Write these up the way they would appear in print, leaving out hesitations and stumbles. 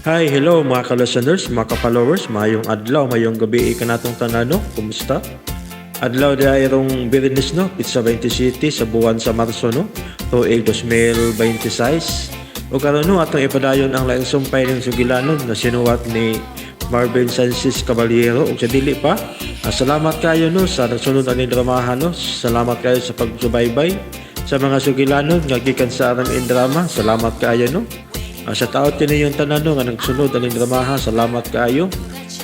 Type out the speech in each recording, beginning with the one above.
Hi, hello mga ka-listeners, mga ka-followers, mayong adlaw, mayong gabi ikanatong tanano, kumusta? Adlaw di ayrong Birines no, Pizza 20 City sa buwan sa Marso no, tuig 2026. O karon no, atong ipadayon ang laing sumpay ng sugilanon na sinuwat ni Marvin Sanchez Caballero ug sa dili pa. Salamat kayo no sa nagsunod aning dramahan no. Salamat kayo sa pagsubaybay sa mga sugilanon nga gikan sa arang drama. Salamat kayo no. Sa taot kini yung tanan no, nga nagsunod aning dramaha. Salamat kaayo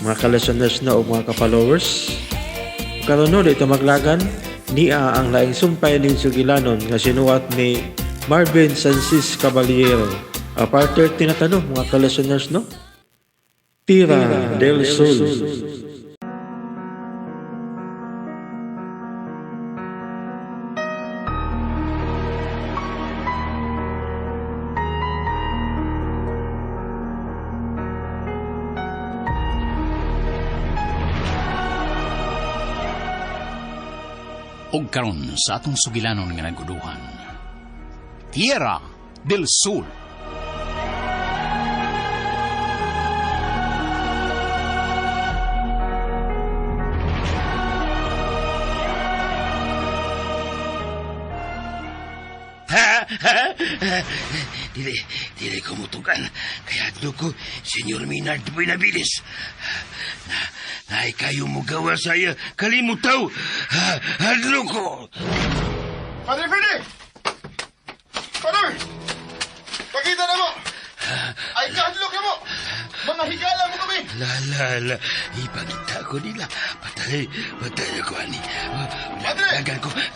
mga ka-listeners na o mga ka-followers. Karon no dito maglagan niya ang laing sumpay ning sugilanon nga sinuwat ni Marvin Sanchez Caballero. Partner tinatano mga ka-listeners no. Tira del Sol. Og karon sa atong sugilanon nga naguduhan. Tierra del Sur. Dili ko mutukan. Kaya adlo ko, Senyor Minard Buenabilis. Naay kayo mo gawa saya kalimutaw. Adlo ko. Padre Freddy! Padre! Pakita na mo! Ay kahadlok na mo! Mga higala mo kami! La. Ipakita ko nila. Patay ako, ani. Padre!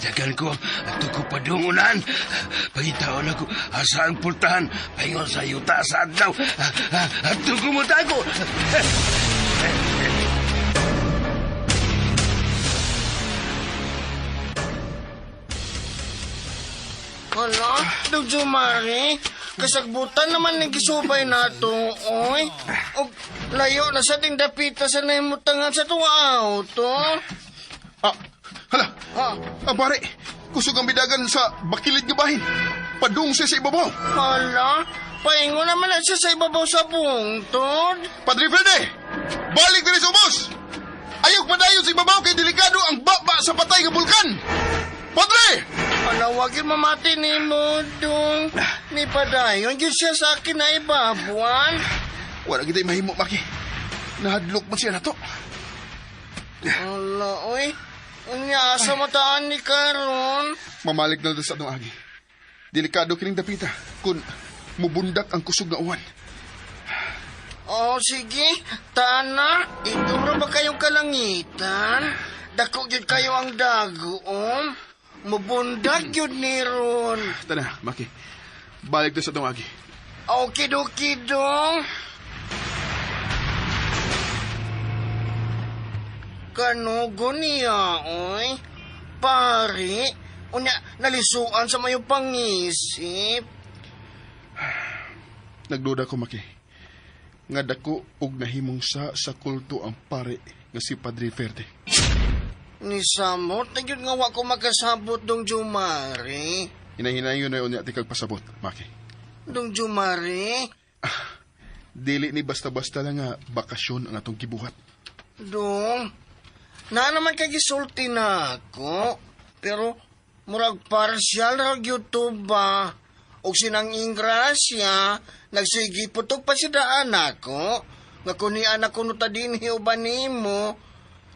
Dagan ko. Ato ko padungunan. Pagitaon ako. Asa ang pultahan. Paingon sa yuta sa adlaw. Ato ko mo tago. Hala, Dugjo Mari, kasagbutan naman ng gisubay na ito, oy. O, layo na sa ting dapita sa naimutangan sa itong auto. Hala! Ah, Pare, kusog ang bidagan sa bakilid nga bahin. Padung siya sa ibabaw. hala, paingo naman na siya sa ibabaw sa bungtod. Padre Freddy! Balik din sa ubos! Ayok padayon sa ibabaw kay delikado ang baba sa patay nga bulkan! Padre! Hala, wag yung mamati ni Modong. Ni Padayon, yun siya sa akin na ibabuan. Wala kita'y mahimo, Maki. Nahadlok man siya na to. Hala, oy. Unya, sa mataan ni Karon. Mamalik na lang sa atong agi. Delikado kining dapita kung mubundak ang kusog nga uwan. Oh, sige. Tana, ituro ba kayong kalangitan? Dako yun kayo ang dagoon. Mubundag yun ni Ron. Tana, Maki. Balik na sa atong agi. Okidoki dong. Kanugo niya, oy. Pari, unya, nalisuan sa mayong pangisip. Nagduda ko, Maki. Nga dako og nahimong sa kulto ang pare nga si Padre Ferde. Ni Samot, na yun nga wa ko magkasabot dong Jumari. Hinahinayon na yun niya tikag pasabot, Maki. Dong Jumari, Dili ni basta-basta lang nga bakasyon ang atong gibuhat. dong. Na naman kay gisulti na ako. Pero, murag partial ra YouTube ba? O sinang ingrasya, nagsigi putok pa si daan ako. Nga kuni anak ko no tadin hiuban nimo,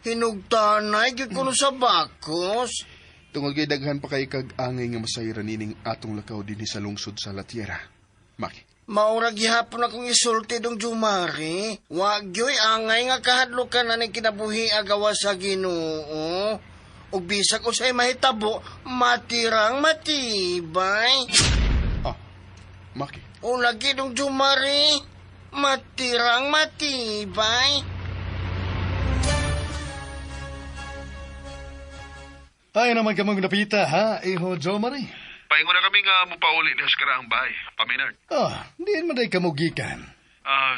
hinugtanay gyud kuno sa bakos. Tungod kay daghan pa kay kag angay nga masayran nining atong lakaw dinhi sa lungsod sa La Tierra. Maki. Maura gihapon akong isulti dong Jumari. Wag yoy angay nga kahadlukan na ning kinabuhi agawa sa Ginoo. Ug bisag usay mahitabo, matirang matibay. Maki. O lagi dong Jumari, matirang matibay. Ay naman ka mong napita, ha, Iho Jomari? Paingon na kami nga mupauli na sa karang bahay, Paminard. Diin man day kamugikan.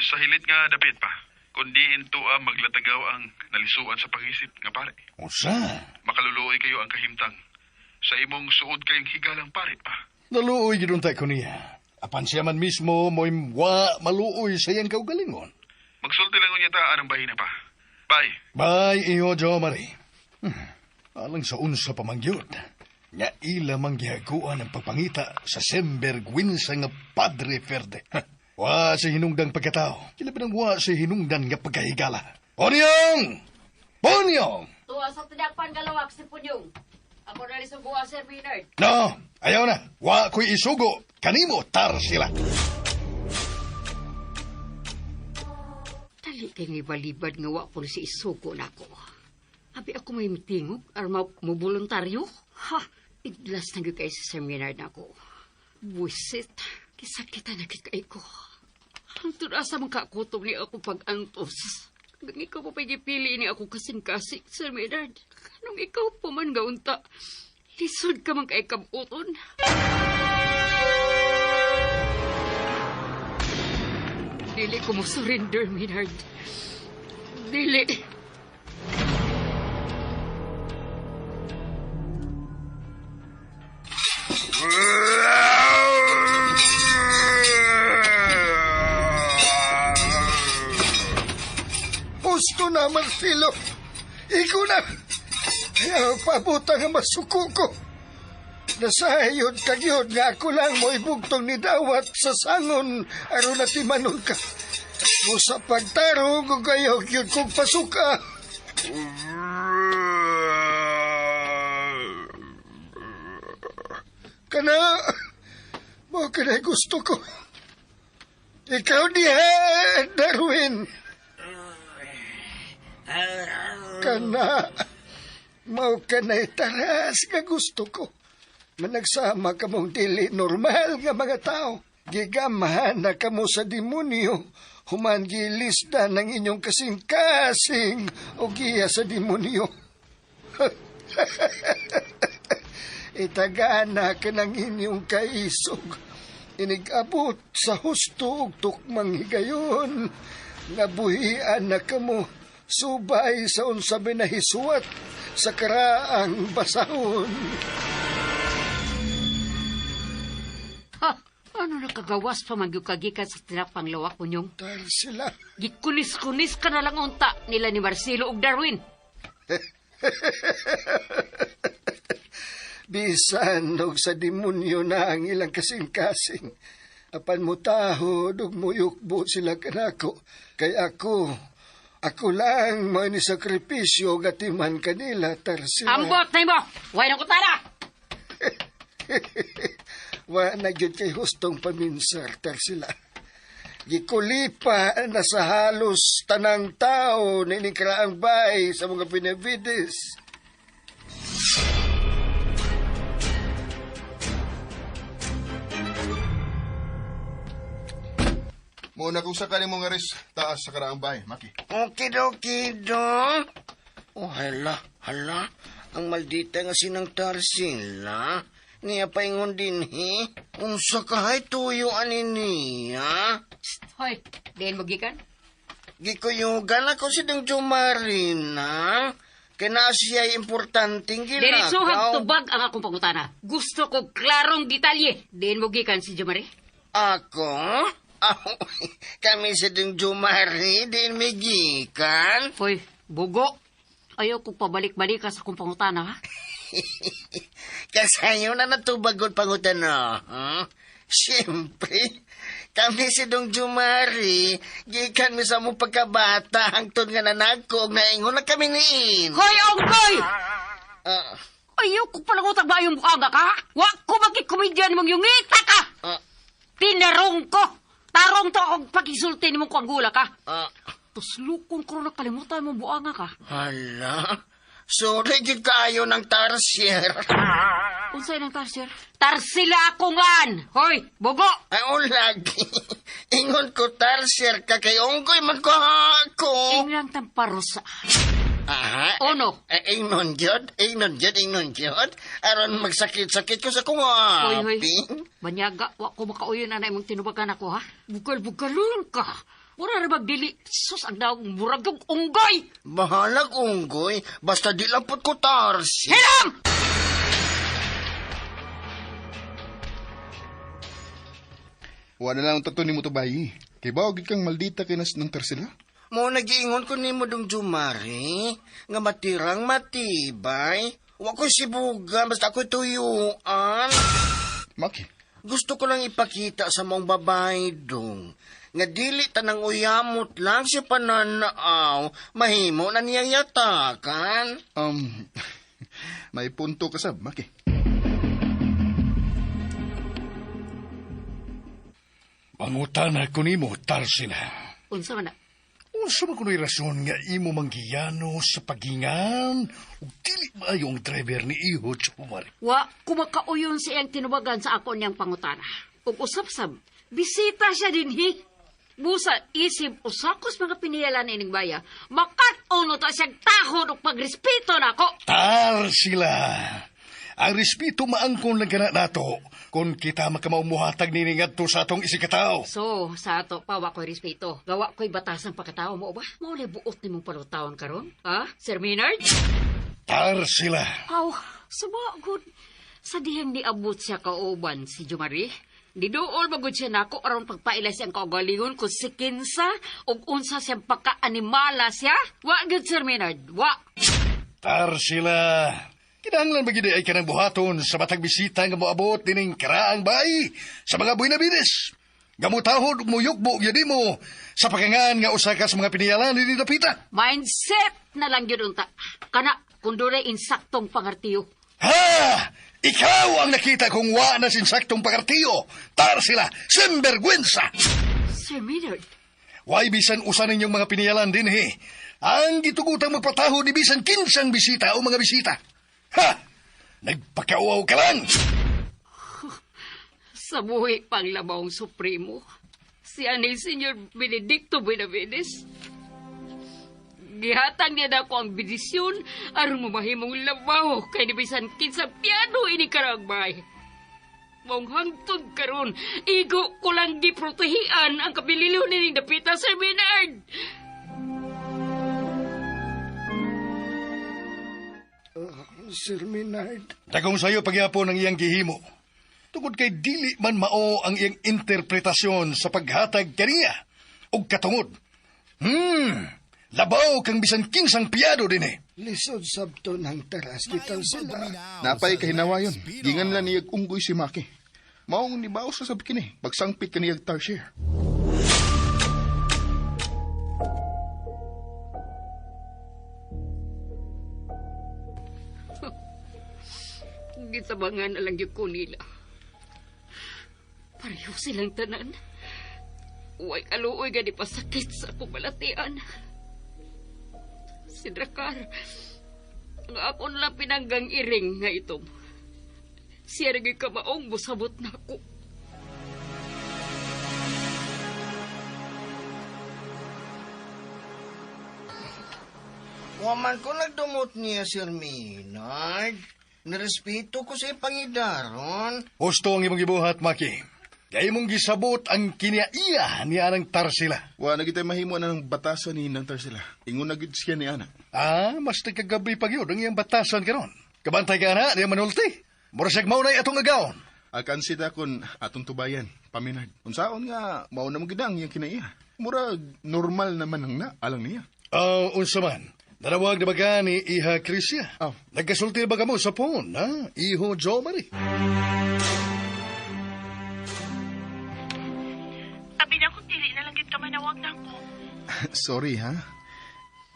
Sa hilit nga dapit pa. Kundi into maglatagaw ang nalisuan sa pangisip nga pare. Usa? Makaluluoy kayo ang kahimtang. Sa imong suod kayong higalang pare pa. Naluoy gidun tayo ko niya. Apan siya man mismo mo'y wa maluoy sa iyang kaugalingon. Magsulti lang unya ta anong bahina pa. Bye. Bye, iyo Jo Marie. Alang sa unsa pamangyod. Nga ila manggihaguan ang pagpangita sa Sember Gwinsa nga Padre Verde. Wa sa hinungdang pagkatao. Kila ba wa sa hinungdan nga pagkahigala? Ponyong! Ponyong! Tuwa sa tinakpan galawak si Punyong. Ako na lisuguan si Bernard. No, ayaw na. Wa ko'y isugo. Kanimo tar sila. Dali kay nga balibad nga wa ko na si isugo na ako. Abi ako may mitingog ar mo voluntaryo. Ha, iglas na gyud kay sa seminar na ako. Buisit, kisakita na kay ko. Ang turasa man kakutom ni ako pag-antos. Nang ikaw pa pili ni ako kasing-kasing, Sir Medard. Nung ikaw pa man gaunta, lisod ka man kay kabuton. Dili ko mo surrender, Medard. Dili. Gusto na, Marcelo. Ikaw na. Kaya pabuta nga masuko ko. Nasayod kagyod nga ako lang mo ibugtong ni Dawat sa sangon aron na timanon ka. Mo sa pagtarong o kayo yun kong pasuka. Kana, mo kana gusto ko. Ikaw diha, Darwin. Kana, mau ka na itaras nga gusto ko. Managsama ka mong dili normal nga mga tao. Gigamahan na ka mo sa demonyo. Human gilisda ng inyong kasing-kasing o giya sa demonyo. Itagana ka ng inyong kaisog. Inigabot sa husto ug tukmang higayon. Nabuhian na ka mo. Subay sa unsabi na hisuat sa karaang basahon. Ha, ano nakagawas pa magyukagikan sa tinapang lawak Punyong? Dahil sila, Gikunis-kunis ka na lang unta nila ni Marcelo ug Darwin. bisan og sa demonyo na ang ilang kasing-kasing. Apan mo tahod ug muyukbo sila kanako. Kay ako lang may ni sakripisyo gatiman kanila tarsila. Ambot na mo! Huwag nang kutara! Wa na gyud kay hustong paminsar tarsila. Gikulipa na sa halos tanang tao na inikaraang bay sa mga Benavides. Muna kung sakali mong aris, taas sa karaang bahay, Maki. Okido. Oh, hala. Ang maldita nga sinang tarsila. Niya paingon din, he? Unsa kahay tuyo ani niya? Hoy, diyan mo gikan? Gikuyugan ako si Dong Jumarina. Kaya siya importanteng Diretsuhag ginagaw. tubag ang akong pangutana. Gusto ko klarong detalye. Diyan mo gikan si Jomari? Ako? Kami si Dong Jumari, din may gikan. Hoy, bugo. Ayaw kong pabalik-balik ka sa akong pangutana, ha? Kasayo na natubagod pangutana, ha? Siyempre, kami si Dong Jumari, gikan mi sa mong pagkabata, hangtod nga nanagko, na ingon na kami niin. Hoy, Ongkoy! Ah, Ayaw ko palang utang ba yung bukaga ka? Wa ko magkikomedyan mong yungita ka! ah, Tinarong ko! Tarong to akong pagisulti ni mong kuanggula ka. ah, Tapos lukon ko na kalimutan mong buanga ka. hala, sorry, gid kaayo ng tarsier. Unsay ng tarsier? Tarsila ako ngan! Hoy, bugo! Ay, lagi. Ingon ko tarsier ka kay ongkoy magkahako. Inglang tamparosa. Aha. Ono? Ingnon gyud. Aron magsakit-sakit ko sa kong Hoy. aping. Banyaga, wa ko makauyon na imong tinubagan ako, ha? Bugal-bugalun ka. Wala na magdili. Sus, ang daw muragog unggoy! Bahalag unggoy. Basta di lang po ko tarsier. Wala lang tato ni mo to bayi. Kay ba, kang maldita kinas ng tersila? Mo nagiingon ko nimo dong Jumari, nga matirang matibay. Wa ko sibugan, basta ako tuyuan. Maki, Gusto ko lang ipakita sa mong babae dong, nga dili tanang uyamot lang si pananaaw, mahimo na niyang yatakan. may punto ka sab, Maki. Mangutana ko nimo, Tarsila. Unsa man na? Unsa man kuno'y rason nga imo manggiyano sa pagingan ug dili maayo ang driver ni Iho Jomari. Wa kumakauyon siyang tinubagan sa ako niyang pangutana. Ug usap-sab, bisita siya dinhi. Busa isip usakos mga piniyalan ining baya. Makat-uno ta siyang tahod ug pagrespeto nako. Tarsila. Ang respeto maangkon lang kana nato kung kita makamaumuhatag nini ngadto sa atong isikataw. So, sa ato pa wa ko'y respeto. Gawa ko'y batasang pagkatao mo ba? Maulay buot ni mong palutawan karon? Ha? Sir Maynard? Tarsila. Aw, sabagod. Sa dihang niabot siya kauban si Jumari. Diduol magud siya nako aron pagpaila siyang kaugalingon kung si kinsa ug unsa siyang pagka-animala siya. Wa gud Sir Maynard, wa. Tarsila. Kinahanglan ba gid ay kanang buhaton sa matag bisita nga moabot dining karaang bayi sa mga buinabides. Gamutahod ug muyukbo gyud mo sa pagangan nga usa ka sa mga piniyalan ni Dapita. Mindset na lang yun unta. Kana, kung doon insaktong pangartiyo. Ha! Ikaw ang nakita kung wa na sinsaktong pagartiyo. Tarsila, sinvergüenza! Sir Maynard, Way bisan usa ninyong mga piniyalan din ang gitugutang magpataho ni bisan kinsang bisita o mga bisita. Ha! Nagpakauaw ka lang! sa buhi pang labawang supremo, si Anil Senyor Benedicto Benavides. Gihatag niya na ko ang bidisyon aron mamahimong labaw kay nibisan kinsa piano ini karagbay. Mong hangtod karon, igo ko lang giprotehian ang kabililyo ni Dapita, Sir Bernard. Sir Maynard. Dagong sayo pagyapon ang iyang gihimo. Tungod kay dili man mao ang iyang interpretasyon sa paghatag kaniya og katungod. Labaw kang bisan kinsang piyado din Lisod sabto ng teras kitang sila. Napay kahinawayon. Gingan lang niyag unggoy si Maki. Maong nibaw sa sabi kini, pagsangpit kaniyag tarsier. Gitabangan na lang yung ko nila. Pareho silang tanan. Uway kaluoy gani pasakit sa akong balatian. Si Dracar, ang akon lang pinanggang iring nga itom. Siya naging kamaong busabot na ako. Waman ko nagdumot niya, Sir Maynard. Nirespeto ko sa ipangidaron. Gusto ang imong gibuhat, Maki. Kaya mong gisabot ang kinaiya ni Anang Tarsila. Wa na kita mahimo na ng batasan ni ng tarsila. Ingon na gid siya ni Ana. Mas nagkagabi pa yun ang iyang batasan ka nun. Kabantay ka na, niya manulti. Murasag maunay atong agawon. Akan sita kon atong tubayan, paminad. Unsaon nga mao na magidang yang kinaiya. Mura normal naman ang na alang niya. Unsa man. Narawag na ba ka ni Iha Krisya? Oh. Nagkasulti ba ka mo sa phone, ha? Iho Jomari. Abi na kung dili na lang gid ka manawag na ko. Sorry ha.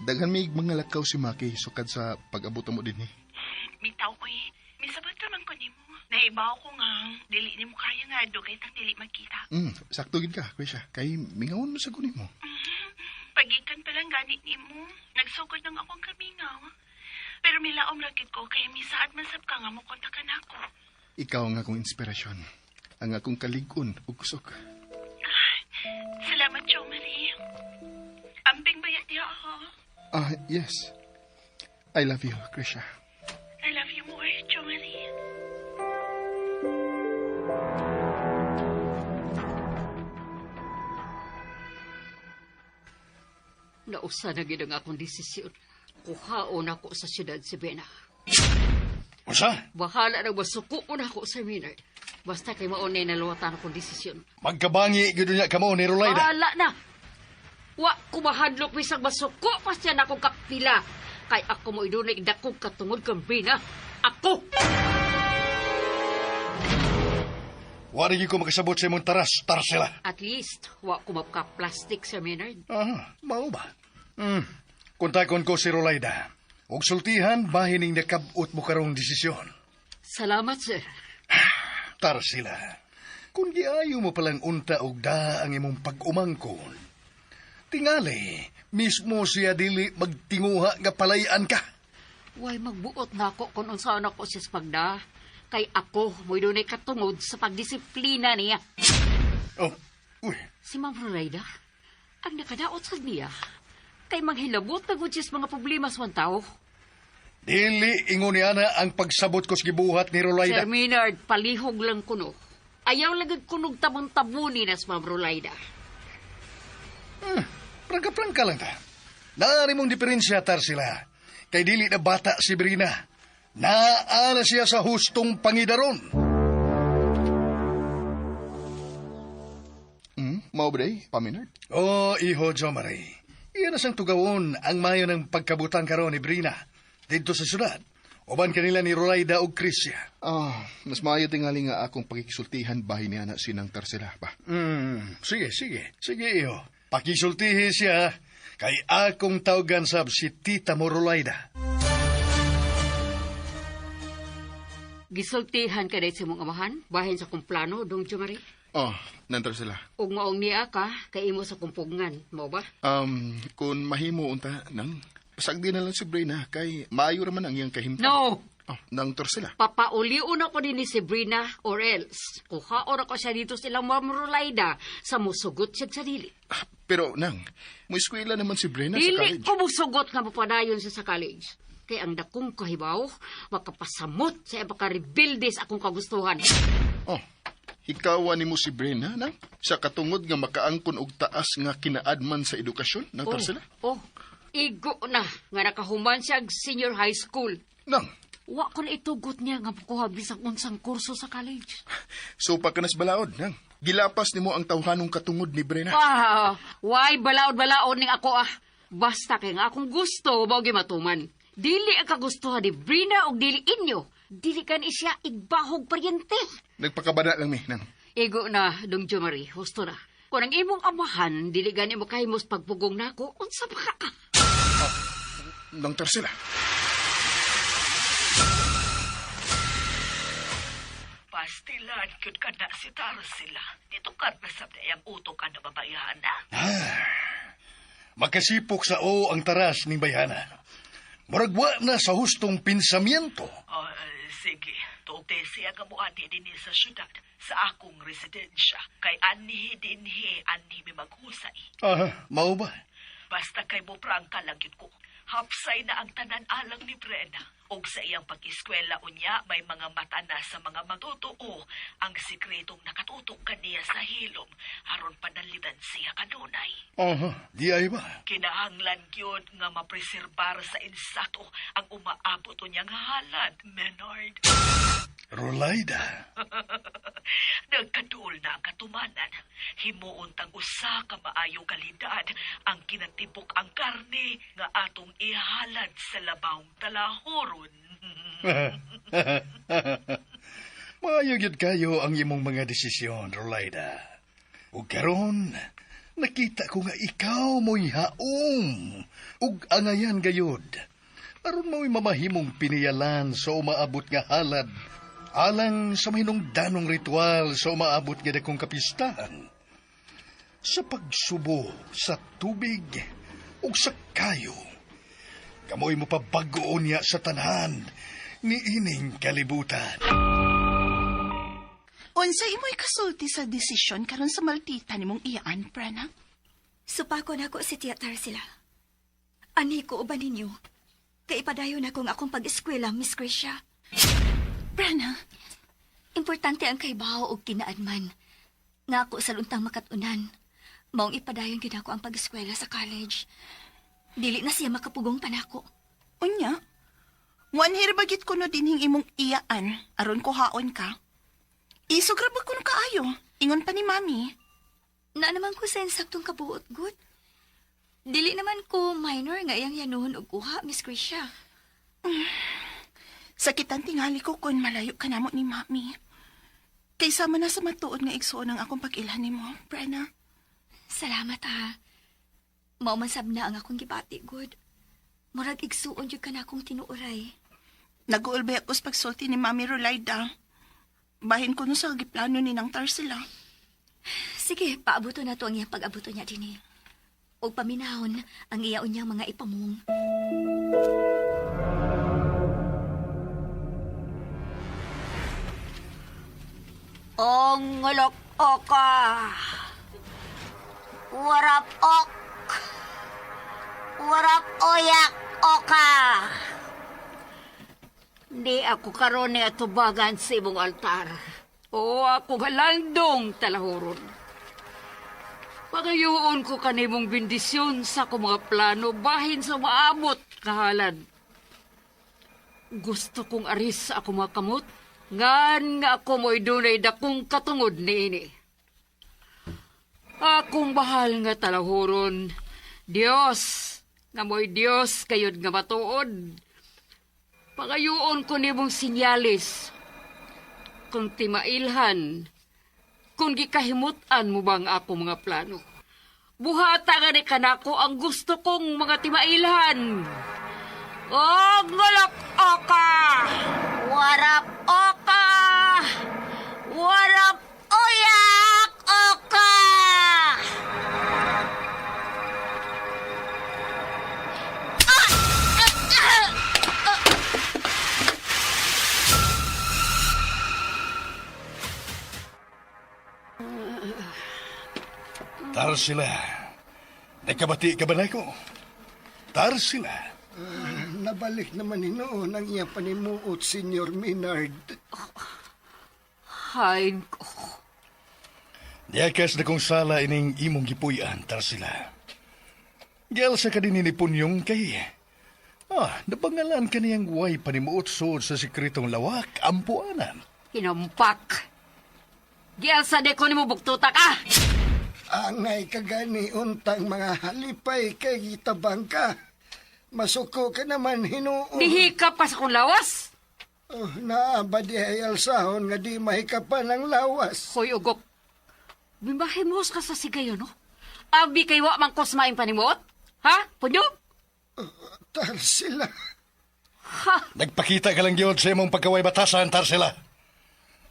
Daghan mig mga lakaw si Maki sukad sa pag-abot mo din Bitaw ko misabat naman ko nimo. Naibaw ko nga dili nimo kaya nga dugay tang dili magkita. Sakto gid ka, Krisha. Kay mingawon mo sa kunin mo. Pagikan pa lang ganit nimo. Nagsugod ng akong kamingaw. Pero milaom lagid ko kay misaad masab ka nga mo kontakan ako. Ikaw ang akong inspirasyon. Ang akong kalig-on ug kusog. Salamat, Jo Marie. Ambing bayat niya ako. Yes. I love you, Krisha. I love you more, Jo Marie. Nausa na gid ang akong desisyon. Kuhaon ako sa siyudad si Bena. Usa? Bahala na masuko ko na ako, Sir Maynard. Basta kay maunay na luwatan akong desisyon. Magkabangi gid niya kamo ni Rolayda. Bahala na! Wa ko mahadlok bisag masuko pa siya na akong kapila. Kay ako mo idunay dakog katungod kang Brina. Ako! Wari gyud ko makasabot sa imong tarsila. At least, wa ko mapka-plastic, Sir Maynard. Aha, mao ba? Kontakon ko si Rolayda. Og sultihan bahin ning nakabot mo karong desisyon. Salamat, sir. Tarsila. Kung giayo mo palang unta og da ang imong pag-umangkon, tingali, mismo siya dili magtinguha nga palayan ka. Way magbuot na ako kung unsaon ako siya sa pagda. Kay ako, mo'y dunay katungod sa pagdisiplina niya. Oh, uy, Si Ma'am Rolayda, ang nakadaot sa niya, kay manghilabot na gud siya sa mga problema sa mga tao. dili ingon niya na ang pagsabot ko sa gibuhat ni Rolayda. Sir Maynard, palihog lang kuno. Ayaw lagag kunog tabon-tabuni na sa Ma'am Rolayda. Prangka-prangka lang ta. Naari mong diferensya, Tarsila. Kay dili na bata si Brina. Naara siya sa hustong pangidaron. Mao ba day, Paminard? Oh, iho, Jomari. Iyan na sang tugawon ang mayo ng pagkabutan karon ni Brina dito sa syudad. Uban kanila ni Rolayda ug Krisya. Mas maayo tingali nga akong pakikisultihan bahin niya na sinang Tarsila pa. Sige. Sige, iho. Pakisultihi siya kay akong tawgan sab si Tita mo Rolayda. Gisultihan ka dahil sa mong amahan, bahin sa kong plano, Dong Jomari. Nang Tarsila. Ug maong niya ka, kay imo sa kumpugngan, mo ba? Kung mahimo unta nang pasagdi na lang si Brina kay maayo raman ang iyang kahimtang. No! Nang Tarsila. Papauliun ako din ni si Brina or else. Kuhaon ako siya dito silang Ma'am Rolayda sa musugot siya sa dili. Pero nang, mo eskwela naman si Brina sa Dili college. ko musugot nga mapadayon siya sa college. Kay ang dakong kahibaw, makapasamot sa ipakarebildes akong kagustuhan. Hikawan ni mo si Brina nang sa katungod nga makaangkon og taas nga kinaadman sa edukasyon nang Tarsila. Igo na nga nakahuman siya og senior high school. Nang, Wa ko na itugot niya nga makuha bisang unsang kurso sa college. so pagkanas balaod nang gilapas nimo ang tawhanong katungod ni Brina. Why balaod-balaod ning ako Basta kay nga akong gusto, mao matuman. Dili ang kagustuhan ni Brina og dili inyo. Dili kan isya igbahog paryente. Nagpakabana lang mi nang. Ego na, Dong Jomari, husto na. Kung ang imong amahan, dili gani mo kahimos pagpugong nako, unsa pa ka? Nang Tarsila. Pastilan, kyud ka na si Tarsila. Dito ka na sa dayang uto ka na babayana. Makasipok sa ang taras ni Bayana. Muragwa na sa hustong pinsamyento. Sige, tuogte siya nga mo ani din sa syudad, sa akong residensya. Kay anhi dinhi, anhi mi maghusay. Mao ba? Basta kay mo prangka lang yun ko. Hapsay na ang tanan alang ni Brena. Og sa iyang pag-eskwela unya, may mga mata na sa mga matutuo ang sikretong nakatutok kaniya sa hilom aron panalidan siya kanunay. Di ay ba? Kinahanglan yun nga mapreserbar sa insato ang umaabot niyang halad, Menard. Rolayda. Nagkadul na ang katumanan. Himuon tang usa ka maayong kalidad ang kinatibok ang karne nga atong ihalad sa labawng talahoron. Maayo gyud kayo ang imong mga desisyon, Rolayda. Ug karon, nakita ko nga ikaw mo'y haom ug angayan gayod. Aron mo'y mamahimong piniyalan sa umaabot nga halad alang sa mahinungdanong ritual sa umaabot nga dakong kapistahan. Sa pagsubo sa tubig ug sa kayo, kamoy mo pabagoon niya sa tanan ni ining kalibutan. Unsay imo'y kasulti sa desisyon karon sa maltita nimong iyaan, Prana? Supako na ko si Tia Tarsila. Ani ko uban ninyo. Kay ipadayon akong akong pag-eskwela, Miss Krisha. Prana? Importante ang kaybaho o kinaadman. Nga ako sa luntang makatunan. Maong ipadayon gid ako ang pag-eskwela sa college. Dili na siya makapugong panako. Unya? Wanhir bagit ko no dinhing imong iyaan aron kuhaon ka. Isugrabag ko ng kaayo. Ingon pa ni Mami. Na naman ko sa insaktong kabuot, good. Dili naman ko minor nga iyang yanuhon og kuha, Miss Krisha. Sakitan tingali ko kung malayo ka namo ni Mami. Kaysa man na sa matuod nga igsuon ang akong pag-ilhan ni mo, Brenna. Salamat ha. Maumansab na ang akong gibati, good. Murag igsuon jud ka na akong tinuoray. Nag-uulbay ako sa pagsulti ni Mami Rolaida. Bahin ko no sa giplano ni nang Tarsila. Sige, paabuto na to ang iyang pag-abuto niya din eh. O paminahon ang iyaon niyang mga ipamong. Ongolok oka. Warap ok. Warap oyak oka. Di ako karon ni atubagan sa imong altar. O ako halandong talahuron. Pagayoon ko kanimong bendisyon sa akong mga plano bahin sa maabot kahalad. Gusto kong aris sa akong mga kamot, ngan nga ako mo'y dunay dakong katungod niini. Akong bahal nga talahuron, Diyos, nga mo'y Diyos kayod nga matuod. Pagayoon ko nimong sinyalis, kung timailhan, kung gikahimutan mo bang ako mga plano. Buhata nga ni kanako ang gusto kong mga timailhan. Ngolok oka! Warap oka! Warap oyak oka! Tarsila, nakabati ka ba na ko? Tarsila. Nabalik naman ni noon ang iyang panimuot, Senyor Minard. Hain ko. Diyakas na kong sala ining imong gipuyan, Tarsila. Giyal sa kadini ni Punyong kay... napangalan ka niyang way panimuot sod sa sikretong lawak, ampuanan. Hinampak. Giyasa de ko ni mo buktuta ka. Angay kagani untang mga halipay kay itabang ka. Masuko ka naman hinuon. Dihika pa sa kong lawas. Naaba di ay alsahon nga di mahikapan ang lawas. Hoy, ugok. Bimahimos ka sa sigayo, no? Abi kay wa man kosmaing panimot? Ha? Punyo? Tarsila. Ha? Nagpakita ka lang yun sa imong pagkaway batasan, Tarsila.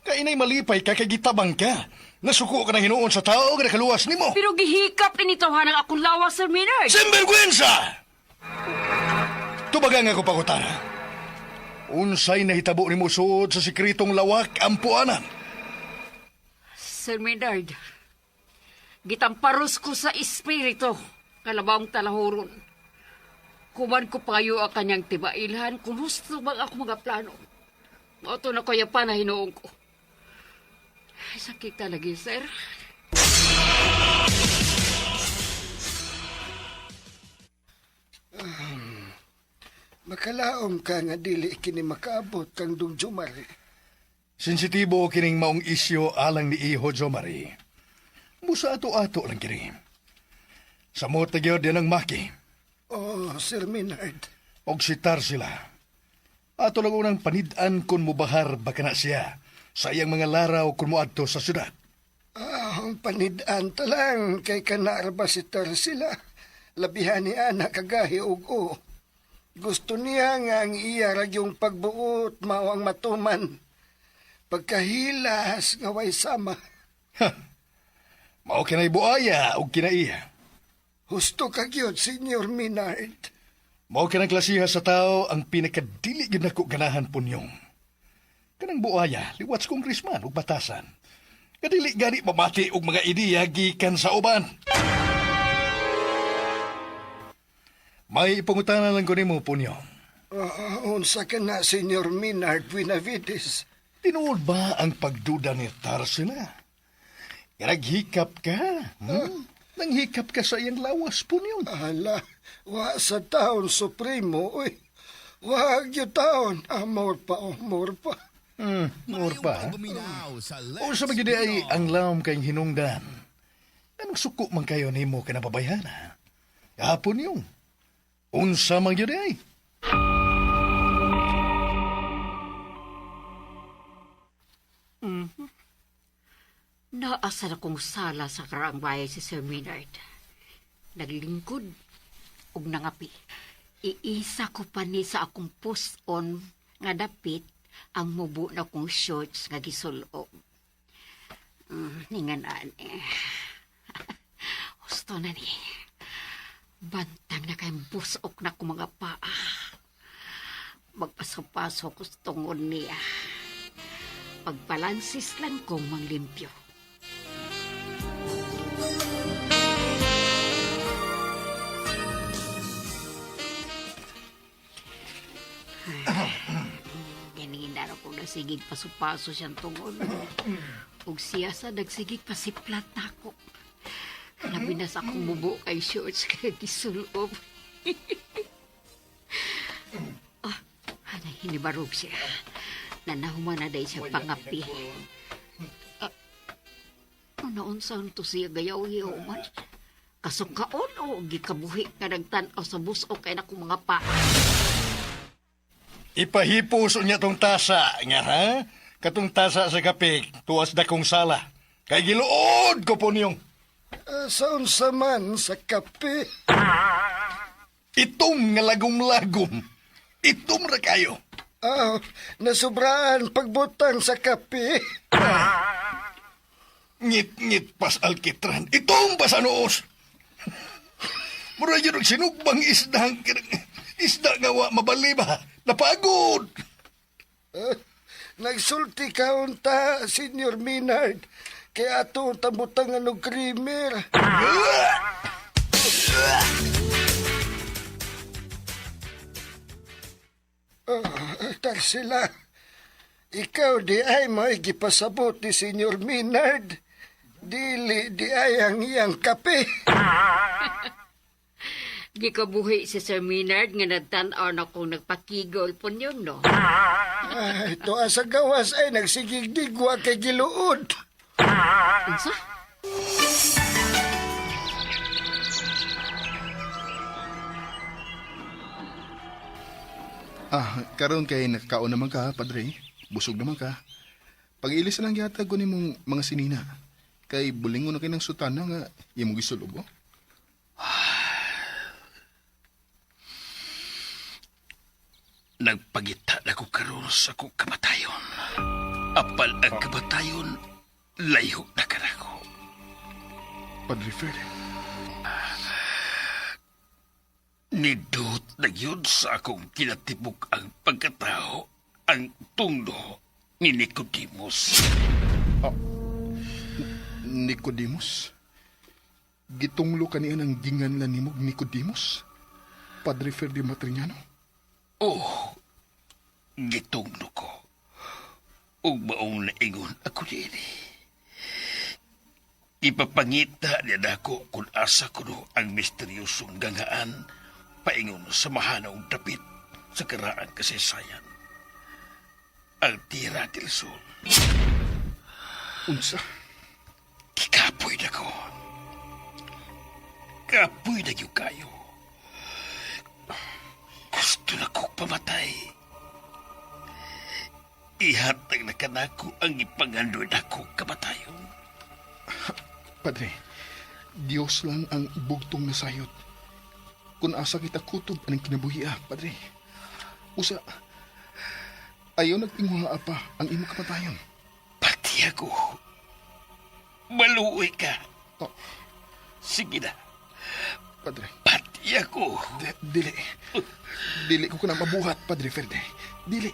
Kainay malipay ka kay gitabang ka. Nasuko ka na hinuon sa tao nga nakaluwas nimo. Pero gihikap initawahan ang akong lawas, Sir Minard. Sinvergüenza! Tubagang ako pagutara. Unsay nahitabo ni mo suod sa sikretong lawak ampuanan. Sir Minard, gitamparos ko sa espiritu, kalabang talahuron. Kuman ko payo ang kanyang tibailhan kung gusto bang ako mga plano. Oto na kaya pa na hinuong ko. Ay, sakit talaga, sir. Makalaom ka nga dili kini makaabot kang Dong Jomari. Sensitibo kining maong isyo alang ni Iho Jomari. Musa ato-ato lang kini. Samot na gyud din ang maki. Sir Minard. Og si Tarsila. Ato lang unang panid-an kun mubahar baka na siya sa iyang mga laraw kun moadto sa syudad. Ang panid-an talang kay kanarba si Tarsila. Labihan ni anak kagahi og o. Gusto niya nga ang iya ragyong pagbuot mao ang matuman. Pagkahilas nga way sama. Mao kinay buaya og kinaiya. Husto ka gyud, Senyor Minard. Mao kinang klasiha sa tao ang pinakadili gyud nako ganahan Punyong. Kanang buaya, liwat sa kongresman ug batasan. Kadili gani mamati og mga ideya gikan sa uban. May ipangutana lang ko nimo, Punyong. Unsa ka na, Senyor Minard Buenavides? Tinuod ba ang pagduda ni Tarsila? Naghikap ka? Nanghikap ka sa iyang lawas, Punyong. Ala, wa sa taon supremo, uy. Wag yung taon. Amor pa. More pa, ha? O sa magiging ay ang laom kayong hinungdan. Anong suko man kayo ni mo kinababayan, ha? Hapon yung. Unsa man yun ay. Naasar akong sala sa karaang bahay si Sir Maynard. Naglingkod ug nangapi. Iisa ko pa ni sa akong post-on nga dapit ang mubo na kong shorts nga gisulob. Ninganaan eh. Gusto na ni. Bantang na kayong busok na kong mga paa. Magpasok-pasok ko sa tungod niya. Pagbalansis lang kong manglimpyo. Ganina na kong nasigig paso-paso siyang tungod. Ug siya sa nagsigig pasiplat na ako. Nabinas akong mubo kay shorts kaya gisulob. Hinibarog siya. Nanahuman na day siya pangapi. Naunsan to siya gayaw-yaw man. Kasukaon o gikabuhi nga nagtanaw sa busok kay na kong mga pa. Ipahipos niya tong tasa nga, ha? Katong tasa sa kape, tuwas na kong sala. Kay giluod ko po niyong. Saan sa man sa kape? Itom nga lagom-lagom. Itom ra kayo. Nasubraan pagbutang sa kape. Ngit-ngit pas alkitran. Itom pas anoos. Mura yun ang sinugbang isda nga wa mabali ba? Napagod. Nagsulti ka unta, Senyor Maynard. Kaya ato tambutang ano krimer. Tarsila, ikaw di ay mo igipasabot ni Senyor Maynard. Dili di ay ang iyang kape. Gikabuhi si Sir Maynard nga nagtanaw na kung nagpakigol po niyo, no? Ito sa gawas ay nagsigigdigwa kay giluod. Unsa? Karon kay nakakaon naman ka, padre. Busog naman ka. Pag-ilis lang yata ko ni mong mga sinina. Kay bulingon na kayo ng sutana nga yung mong gisulob, oh. Nagpagita na ko karon sa kong kamatayon. Apal ang kamatayon, layo na ka na ko. Padre Fred. Nidot na yun sa akong kinatibok ang pagkatao, ang tungdo ni Nicodemus. Nicodemus? Gitunglo kaniya ng ginganlan ni mong Nicodemus? Padre Fred Matrignano? Oh, gitunglo ko. Ug maong naingon ako din. Ipapangita niya na ako kung asa ko no ang misteryosong gangaan paingon sa mahanong dapit sa karaan kasaysayan. Ang Tierra del Sol. Unsa? Kikapoy na ko. Kapoy na yung kayo. Gusto na kong pamatay. Ihatag na kanako ang ipangandod ako kamatayon. Padre, Diyos lang ang bugtong nasayot. Kung asa kita kutob anong kinabuhi, Padre. Usa, ayaw nagtinguha pa ang imo kamatayon. Pati ako. Maluoy ka. Oh. Sige na. Padre. Pati ako. Dili. Dili ko na mabuhat, Padre Ferde. Dili.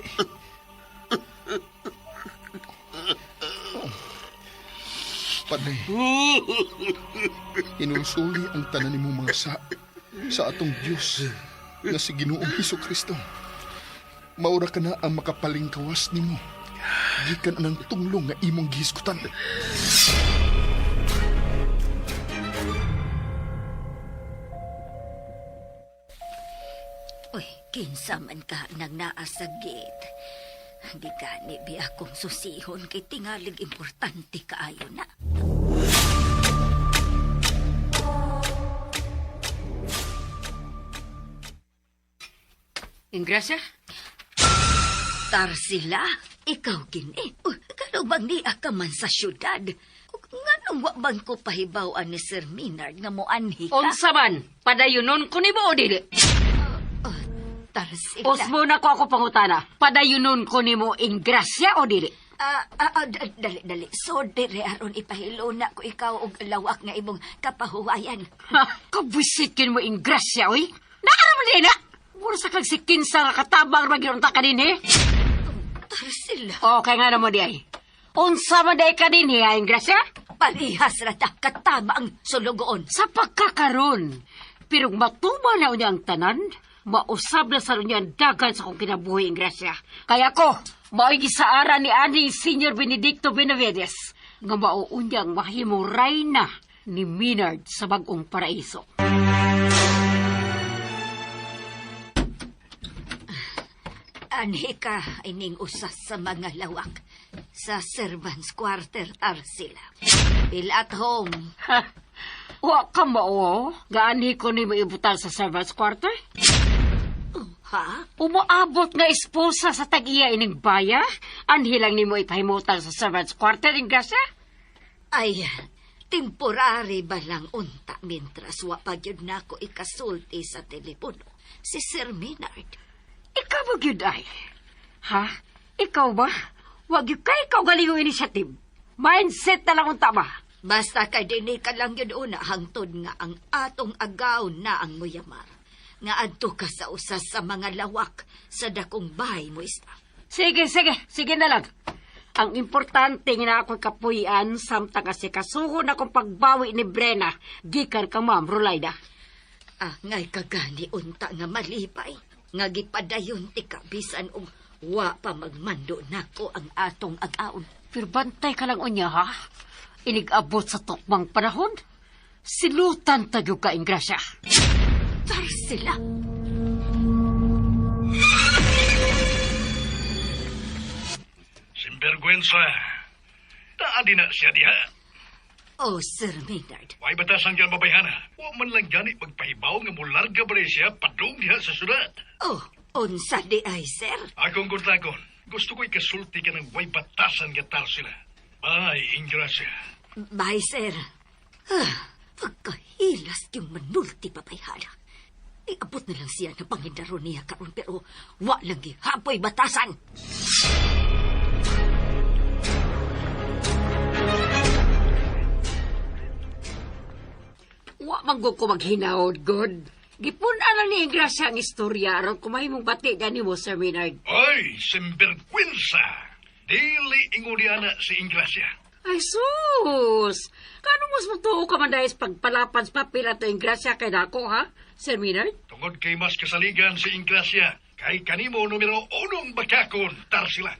Padre, inusuli ang tanan ni mo mga sa atong Diyos na si Ginoong Hesukristo. Maura ka na ang makapalingkawas ni mo. Gikan anang tunglong nga imong gihiskutan. Uy, kinsa man ka nang naa sa gate. Di gani bi akong susihon kay tingalig importante kaayo na. Ingrasya? Tarsila, ikaw gini. Kano bang niya ka man sa syudad? Nganong wa bang ko pahibaw ni Sir Minard nga mo anhi ka? Unsa man, padayunon ko ni mo o dili? Tarsila. Osmo na ko ako pangutana. Padayunon ko ni mo ingrasya o dili? Dali. So, dire aron ipahilo na ko ikaw og lawak nga imong kapahuwayan. Ha, kabwisit kin mo ingrasya, oy. Naara mo din na. Mura sa kag sikinsa nga katabang magyunta ka din, eh. Tarsila. Okay nga na mo di ay. Unsa man day ka din, eh, ingrasya? Palihas rata katabang sulugoon. Sa pagkakaroon. Pero matuba na unya ang tanan, mausab na sa unya ang dagan sa kong kinabuhi, ingrasya. Kaya ko, mao'y gisaara ni Ani Senior Benedicto Benavides nga mauunyang mahimong rayna ni Minard sa bagong paraiso. Anhi ka ining usas sa mga lawak sa servants quarter Tarsila. Feel at home. Ha? Wa ka mao, gaani ko ni maibutal sa servants quarter? Ha? Umaabot nga esposa sa tag-iya ining baya, anhi lang ni mo ipahimutal sa servants quarter, ingrasya? Ay, temporary ba lang unta mintras wa pa gyud nako ikasulti sa telepono si Sir Minard. Ikaw ba gyud ay? Ha? Ikaw ba? Wag gyud kay ikaw galing yung initiative. Mindset na lang unta ba? Basta kay dini ka lang yun una hangtod nga ang atong agaw na ang muyamar. Nga adto ka sa usas sa mga lawak sa dakong bahay mo isda. Sige na lang. Ang importante nga na ako'y kapuyan samtang kasi kasuhon akong pagbawi ni Brena gikan ka Ma'am Rolaida. Ngay kagani unta nga malipay. Nga gipadayon ti kabisan og wa pa magmando nako ang atong agaon. Pero bantay ka lang unya, ha? Inig-abot sa tukmang panahon. Silutan tayo ka, ingrasya. Tarsila. Simbergwensa. Taan din na siya diha. Oh, Sir Maynard. Way batasan kang babayhana. Wa man lang gani magpahibaw nga mularga ba rin siya padung diha sa syudad. Oh, unsa di ay, sir? Akong kuntakon. Gusto ko ikasulti ka ng way batasan nga Tarsila. Ay, ingrasya. Bye, sir. Pagkahilas yung manulti babayhana. Iabot na lang siya na pangindaro niya karon pero wa lang gihapoy batasan. Wa manggod ko maghinaod, God. Gipunan na ni Ingrasya ang istorya aron kumahimong bati gani mo, Sir Maynard. Ay, simbergwensa. Dili inguniana si Ingrasya. Ay, sus! Kano mas matuo ka man dahil pagpalapan sa papel at Ingrasya kay dako, ha, Sir Maynard? Tungod kay mas kasaligan si Ingrasya, kay kanimo numero 1 bakakon, Tarsila.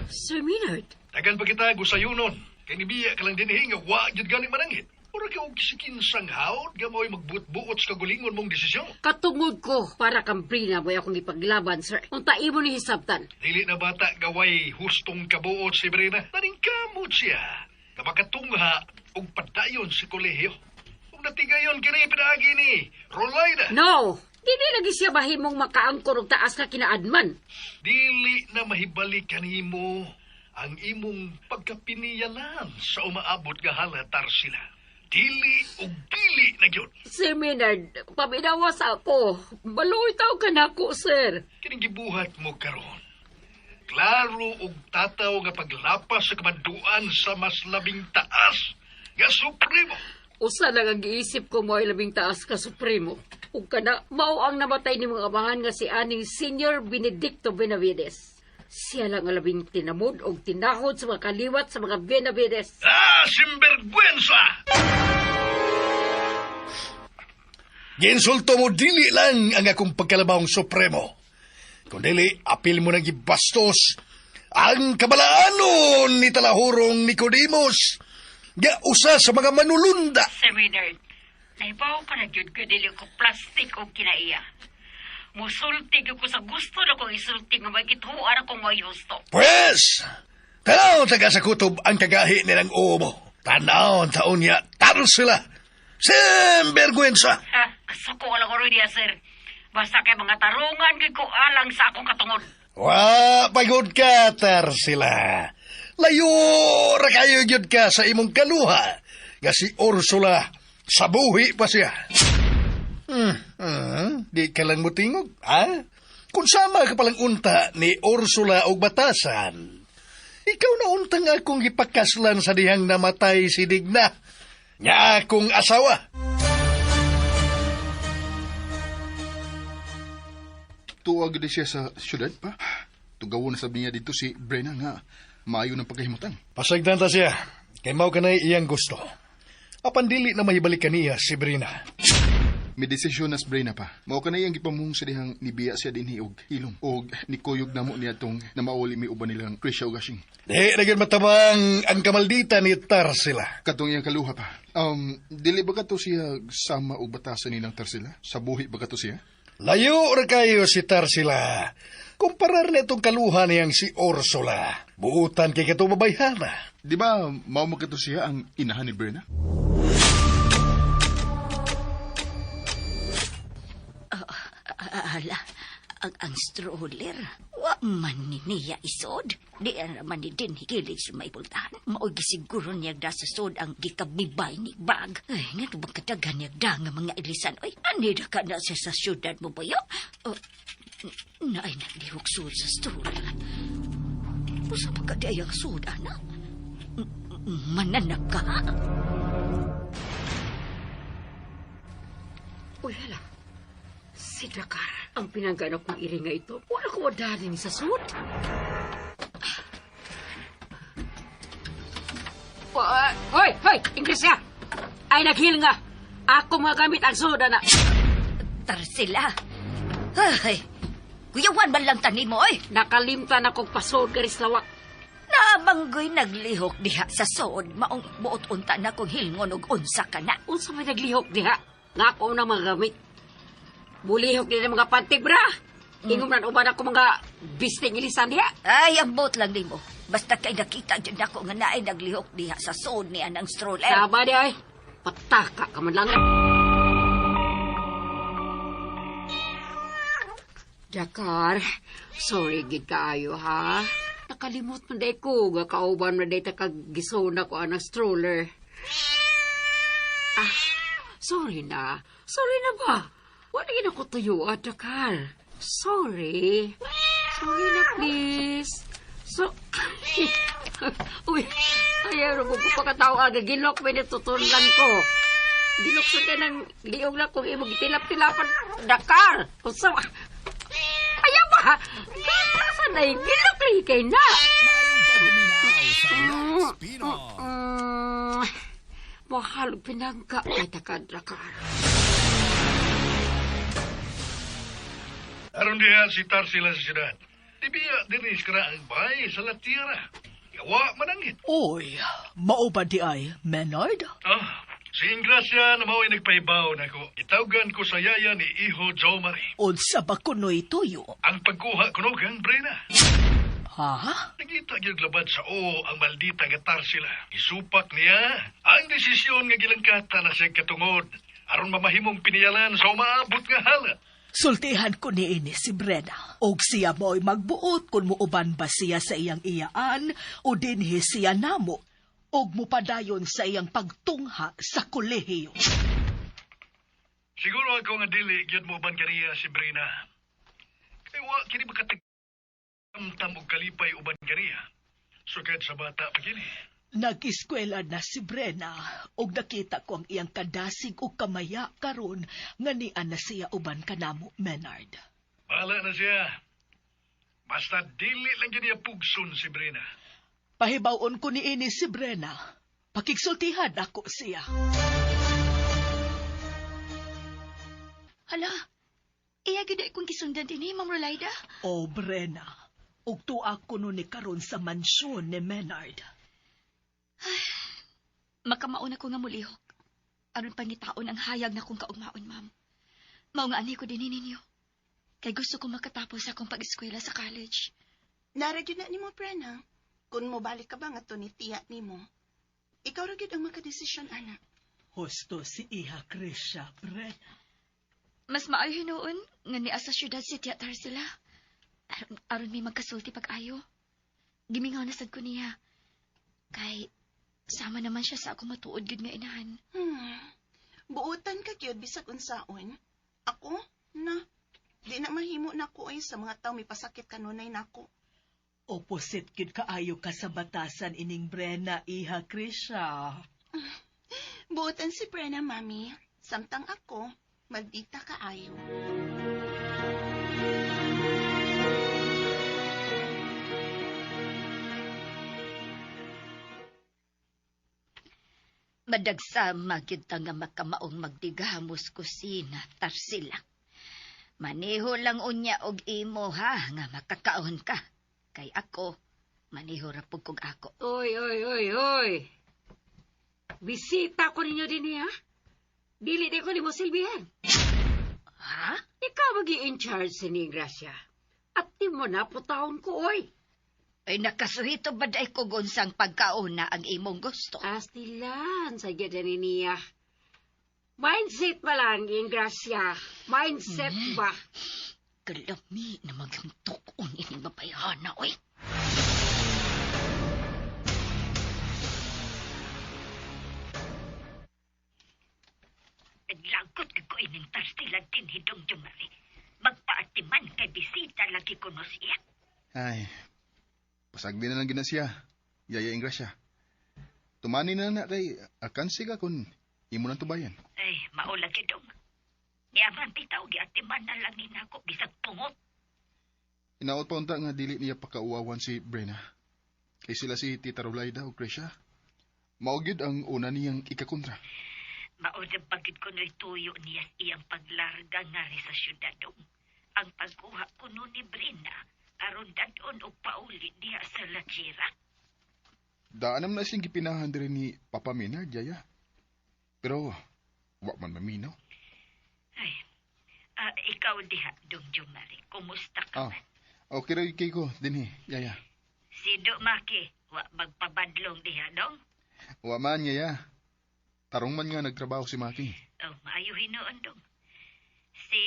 Sir Maynard? Dagan pa kita gusayunon. Kay nibiya ka lang dinhi nga wa gyud gani manangit. Ora ka og sikinsang haod, gamoy magbuot-buot sa kagulingon mong desisyon. Katungod ko, para kang Brina, boy akong ipaglaban, sir. Kung taimo ni hisabtan. Dili na bata gaway hustong kabuot si Brina. Naring kamot siya. Kamakatungha og padayon si kolehiyo. Kung natigayon kini pinaagi ni Rolaida. No! Dili lagi siya mahimong makaangkor og taas ka kinaadman. Dili na mahibalik kanimo ang imong pagkapiniyalan sa umaabot nga hala, Tarsila. Dili og dili na gyud. Sir Maynard, paminawas ako. Baloy tao ka na ako, sir. Kining gibuhat mo karon. Klaro og tataw nga paglapas sa kamanduan sa mas labing taas nga supremo. Usa lang ang giisip ko mo ay labing taas ka supremo. Ug kana mao ang namatay ni mga amahan nga si aning Senior Benedicto Benavides. Siya lang ang labing tinamod o tinahod sa mga kaliwat sa mga Benavides. Simbergwensa! Ginsulto mo dili lang ang akong pagkalabawang supremo. Kung dili, apil mo nang gibastos ang kabalaanon ni Talahurong Nicodemus. Nga usa sa mga manulunda. Sir Maynard, naibaw pa na yun ka dili ko plastic o kinaiya. Musulti ko sa gusto na kong isulti nga may kituhuan akong may gusto. Pwes! Tanaw taga sa kutob ang kagahi nilang umo. Tanaw ang taon niya, Tarsila. Sinvergüenza! Ha, kasuko lang ko rin niya, sir. Basta kay mga tarungan kay ko alang sa akong katungod. Wa, pagod ka, Tarsila. Layo ra kayo gyud ka sa imong kaluha. Nga si Ursula, sa buhi pa siya. Di ka lang mutingog, ha? Kung sama ka palang unta ni Ursula og batasan, ikaw na untang akong ipakaslan sa dihang namatay si Digna. Nga akong asawa. Tuwag di siya sa syudad pa. Tugawon na sabi niya dito si Brenna nga maayo ng pagkahimutan. Pasagdan ta siya. Kay mao kanay iyang gusto. Apan dili na mahibalik kaniya si Brenna. May desisyon na si Brenna pa. Mao ka na iyang gipamung sa dihang nibiya siya din hiog hilom. O nikuyog na mo niya itong na mauli may uban nilang Krisha o Gashing. Di na gyud matabang ang kamaldita ni Tarsila. Katong iyang kaluha pa. Dili ba ka to siya sama o batasan ni ng Tarsila? Sa buhi ba ka to siya? Layo ra kayo si Tarsila. Kumparar na itong kaluha niyang si Ursula. Buutan kay katong babayhana. Di ba mao mo ka to siya ang inahan ni Brenna? Ala, ang stroller. Wa man ni niya isod. Di naman ni din hikilig sa may bultahan. Mao'y gisiguro niya da sa sod ang gikabibay ni bag. Ay, nga bang katagan niya da nga mga ilisan. Ay, anida ka na siya sa syudad mo ba yun? Naay naglihok sod sa stroller. Pusa pa ka di ayang sod, anak? Mananak ka? Uy, hala. Si Dakar, ang pinangganap kong iringa ito. Wala ko wadalin sa sud. Hoy! Ingresya! Ay, naghil nga! Ako mga gamit ang soda na. Tarsila! Ay, kuyawan man lang tanin mo, oy! Nakalimtan akong pasod garis lawak. Naabanggoy naglihok diha sa sod. Maong buot unta na kong hilngon og unsa ka na. Unsa may naglihok diha? Nga ako na mga gamit. Bulihok din ang mga pantig, bra. Ingom na uban ako mga bisting ilisan diha. Ay, ambot lang din mo. Basta kay nakita dyan ako nga naay naglihok diha sa sod ni anang stroller. Sama di ay. Pataka ka man lang. Jakar, sorry gid kaayo ha. Nakalimot man day ko, nga kauban man day takagisona ko anang stroller. Sorry na. Sorry na ba? Wala na ko tuyo, Dakar. Sorry. Sorry na, please. Uy, ayaw ko pakataw aga. Gilok may natutunan ko. Gilok sa ka ng liog lang kung imong itilap-tilapan. Dakar! Usa, ayaw ba? Kasa na yung gilok lang kay na. Mahal pinangka kay Dakar. Aron diha si Tarsila sa siyudad. Tibiya dinis kara ang bahay sa latira. Yawa manangit. Oy, mao ba di ay, Menard? Si Ingracia na mao'y nagpaibaw na ko. Itawgan ko sa yaya ni Iho Joe Marie. Unsa ba kuno'y tuyo? Ang pagkuha kuno kang Brenna. Ha? Nagita gyud labad sa ang maldita nga Tarsila. Isupak niya ang desisyon nga gilangkata na siya katungod. Aron mamahimong piniyalan sa umaabot nga hala. Sultihan ko ni ini si Brenna. Og siya mo'y magbuot kung muuban ba siya sa iyang iyaan o dinhi siya namo. Og mupadayon sa iyang pagtungha sa kolehiyo. Siguro ako nga dili gyud mo uban kaniya si Brenna. Kay wa kini ba katamtam og kalipay uban kaniya. Sukad sa bata pa kini. Nag-eskwela na si Brenna og nakita ko ang iyang kadasig o kamaya karon nga niya na siya uban kanamo, Menard. Bahala na siya. Basta dili lang gyud niya pugson si Brenna. Pahibawon ko ni ini si Brenna. Pakigsultihan ako siya. Hala, iya gid kong gisundan din Ma'am Rolaida. O Brenna, ug tuwa ko no ni karon sa mansyon ni Menard. Ay, makamaon ako nga mulihok. Aron pangitaon ang hayag na kong kaugmaon, ma'am. Mao nga ani ko din ninyo. Kay gusto ko makatapos akong pag-eskwela sa college. Naragyo na ni mo, Brenna. Kung mo balik ka ba nga to ni tiya ni mo, ikaw ragid ang makadesisyon, anak. Husto si Iha Krisha, Brenna. Mas maayo noon nga niya sa syudad si Tia Tarsila. Aron may magkasulti pag-ayo. Gimingaw na sad ko niya. Kay sama naman siya sa ako matuod gud nga inahan. Buutan ka gyud bisag unsaon. Ako na di na mahimo nako ay sa mga tawo may pasakit kanunay nako. Opposite gid kaayo ka sa batasan ining Brenna, Iha Krisha. Buutan si Brenna, mami. Samtang ako, maldita kaayo. Madagsama kita nga makamaong magdigamos kusina, Tarsila. Maniho lang unya og imo ha, nga makakaon ka. Kay ako, maniho ra pud kog ako. Oy. Bisita ko ninyo din ha? Dili di ko ni mo silbihan. Ha? Ikaw magi-in charge sa ni Gracia. At di mo na putahon ko, oy. Ay nakasuhito ba day ko gunsang pagkauna ang imong gusto? Astilan, sa gada ni niya. Mindset pa lang, Gracia. Mindset ba? Kalami na magyuntok-on ining mapayhana, oy. Naglangkot ko ining Tarsila din hidong jumari. Magpaatiman kay bisita lagi ko no siya. Ay, pasagdi na lang gina siya. Yaya Ingrasya. Tumani na kay akansi ka kung imo nang tubayan. Ay, maulagi dong. Yaman bitaw giatiman na lang ninako bisag pungot. Inaot pa unta nga dili niya pakauwawan si Brenna. Kay sila si Tita Rolaida o Krisha. Maugyod ang una niyang ikakontra. Maudang pagid ko no'y tuyo niya iyang paglarga nga rin sa syudad dong. Ang pagkuha ko no ni Brenna, aron dadon o pauli diha sa Lachira. Daanam na siyang gipinahan din ni Papa Maynard, Yaya. Pero, wak man maminaw. Ay, ikaw diha, Dong Jumari. Kumusta ka man? Okay rin kay ko, din Yaya. Si Do Maki, wak magpabadlong diha, Dong? Wak man, Yaya. Tarong man nga nagtrabaho si Maki. Oh, maayo hinoon, Dong. Si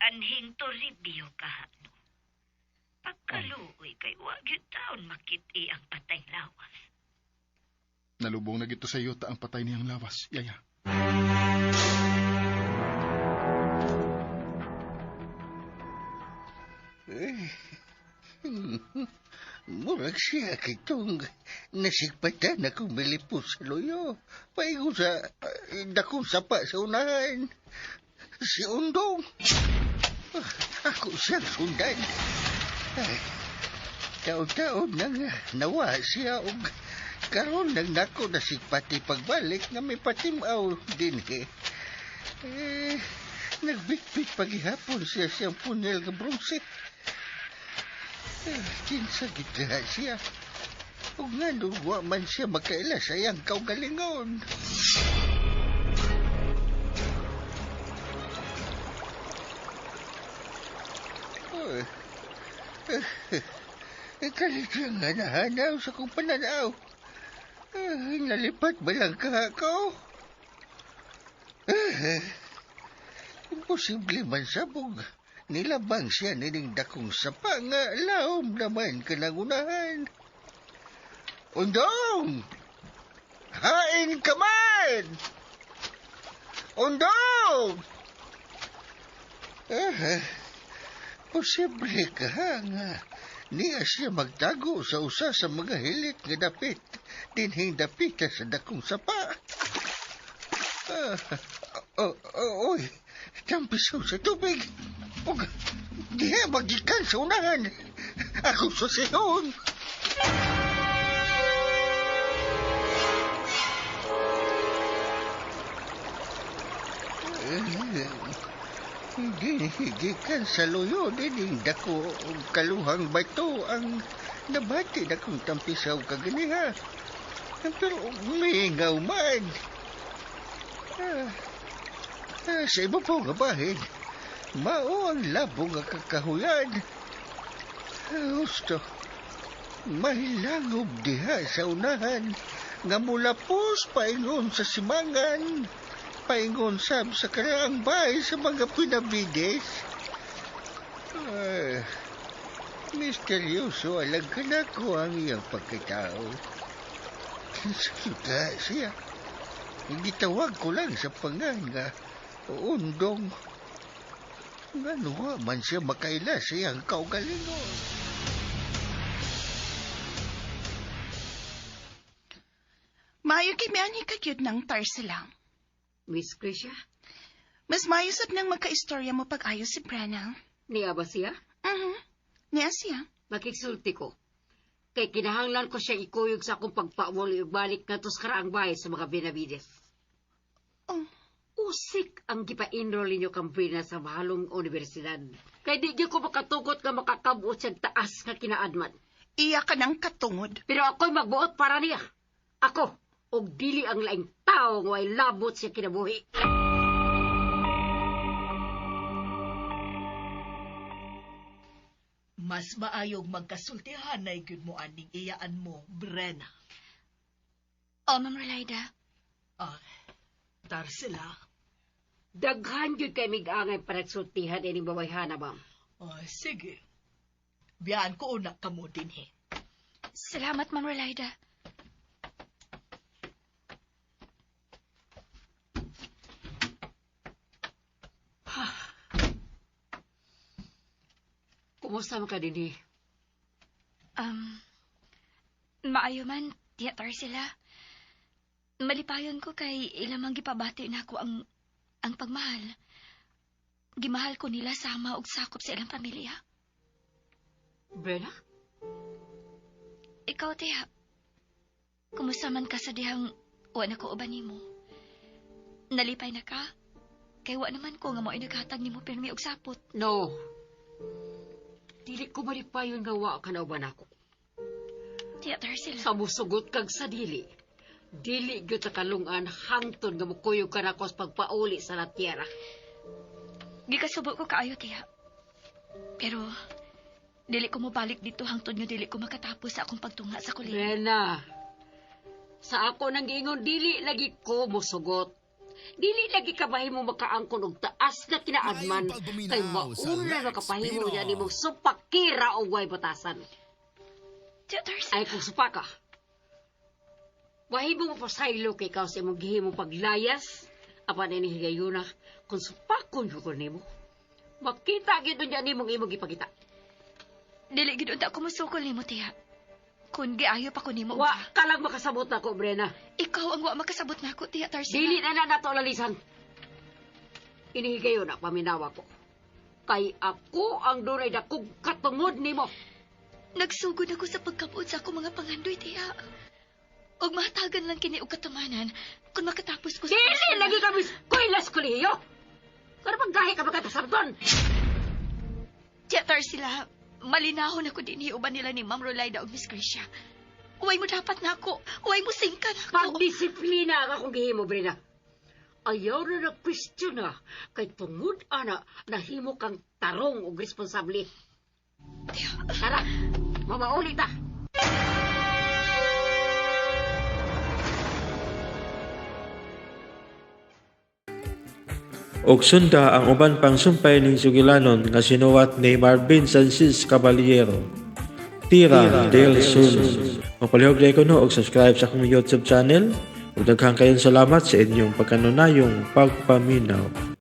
Anhing Toribio kahano. Pagkaluoy kay wag yun taon makiti ang patay lawas. Nalubong na gito sa iyo ta ang patay niyang lawas, Yaya. Murag siya kitong nasigpatan akong milipos sa loyo. Paigo sa dakong sapa sa unahan. Si Undong. Ako siyang sundan. Taon-taon nang nawa siya og karon nang nako nasigpati pagbalik nga may patimaw din nagbitbit paghihapon siya siyang punel nga bronze. Kinsa githa siya. Ug nga wa man siya makaila sayang kaugalingon. Kalito nga nahanaw sa kong pananaw. Nalipat ba lang ka ako? Imposible man sabog. Nilabang siya nining dakong sapa nga laom naman kanangunahan. Undong! Hain ka man! Undong! Posible ka nga niya siya magtago sa usa sa mga hilit nga dapit. Dinhing dapit sa dakong sapa. Oy, tampisaw sa tubig. O, diha magikan sa unahan. Ako susihon. Gikan sa luyo dining dako kaluhang bato ang nabati dakong tampisaw kaganiha. Pero umingaw man. Sa iba po nga bahin, Mao ang labo nga kakahuyan. Gusto, mahilangob diha sa unahan nga mulapos paingon sa simangan, paingon sab sa karaang bahay sa mga pinabides. Misteryoso alang ka na ko ang iyang pagkatao. Kita siya. Gitawag ko lang sa pangan nga undong. Nga nuha man siya makaila sa iyang kaugalingon. Maayo kay miani kagyud ng Tarsila. Miss Krisha? Mas maayo sab nang magkaistorya mo pag-ayo si Brenna. Niya ba siya? Niya siya. Makiksulti ko. Kay kinahanglan ko siya ikuyog sa akong pagpawali ug balik na sa karaang bahay sa mga Benavides. Usik ang gipa-enroll ninyo kampina sa mahalong universidad. Kay di gyud ko makatugot nga makakabuot siyang taas nga kinaadman. Iya ka ng katungod. Pero ako'y magbuot para niya. Ako, og dili ang laing tao nga way labot siya kinabuhi. Mas maayong magkasultihan na gyud mo aning iyaan mo, Brenna. Ma'am Relaida. Tarsila. Daghan gyud kay mig-angay para sultihan ining babayhana, ma'am. Sige. Biyaan ko una ka mo dinhi. Salamat, Ma'am Relaida. Kumusta man ka dinhi? Maayo man, Tia Tarsila. Malipayon ko kay ilamang gipabati na ako ang pagmahal. Gimahal ko nila sama og sakop sa ilang pamilya. Brenna? Ikaw, Tia. Kumusta man ka sa dihang wala ko uban nimo? Nalipay na ka? Kay wa naman ko nga mo inaghatag nimo pirmi og sapot. No. Dili ko malipayon nga wa ka na uban ako. Tia Tarsila. Sa musugot kag sa dili. Dili gyud ta kalungan hangtod nga mukuyog ka na ko sa pagpauli sa la tierra. Gikasubo ko kaayo, Tia. Pero dili ko mobalik dito hangtod nga dili ko makatapos sa akong pagtunga sa kolehiyo. Brenna, sa ako nang giingon dili lagi ko musugot. Dili lagi ka mahimo makaangkon og taas nga kinaadman kay mauna makapahimo niya ni mong supakira o way batasan. Ay kung supa ka, mahimo mo pasaylo kay ikaw sa imong gihimong paglayas apan ini higayuna kung supakon ko nimo. Makita gid niya nimong imong ipakita. Dili gid unta ko musukol nimo, Tia. Kung giayo pa ko nimo. Wa ka lang makasabot nako, Brenna. Ikaw ang wa makasabot nako, Tia Tarsila. Dili na nato lalisan. Inihigayon na paminawa ko. Kay ako ang dunay dakog katungod nimo. Nagsugod ako sa pagkabuot sa akong mga pangandoy, Tia. Og mahatagan lang kini og katumanan kung makatapos ko sa... Dili lagi kami kuilas kolehiyo. Pero paggahi ka magkatasabton. Tia Tarsila, malinahon ako din uban nila ni Ma'am Relaida o Miss Krisha. Uway mo dapat na ako. Uway mo singkan ako. Pagdisiplina ka kung gihimo, Brenna. Ayaw na nag-question na kay tungod ana nahimo kang tarong o responsable. Tara, mamauli ta. Og sunda ang uban pang sumpay ning sugilanon nga sinuwat ni Marvin Sanchez Caballero. Tira del Sur. Mapalihog na ko no og subscribe sa akong YouTube channel. Ug daghang kayong salamat sa inyong pagkanunayong pagpaminaw.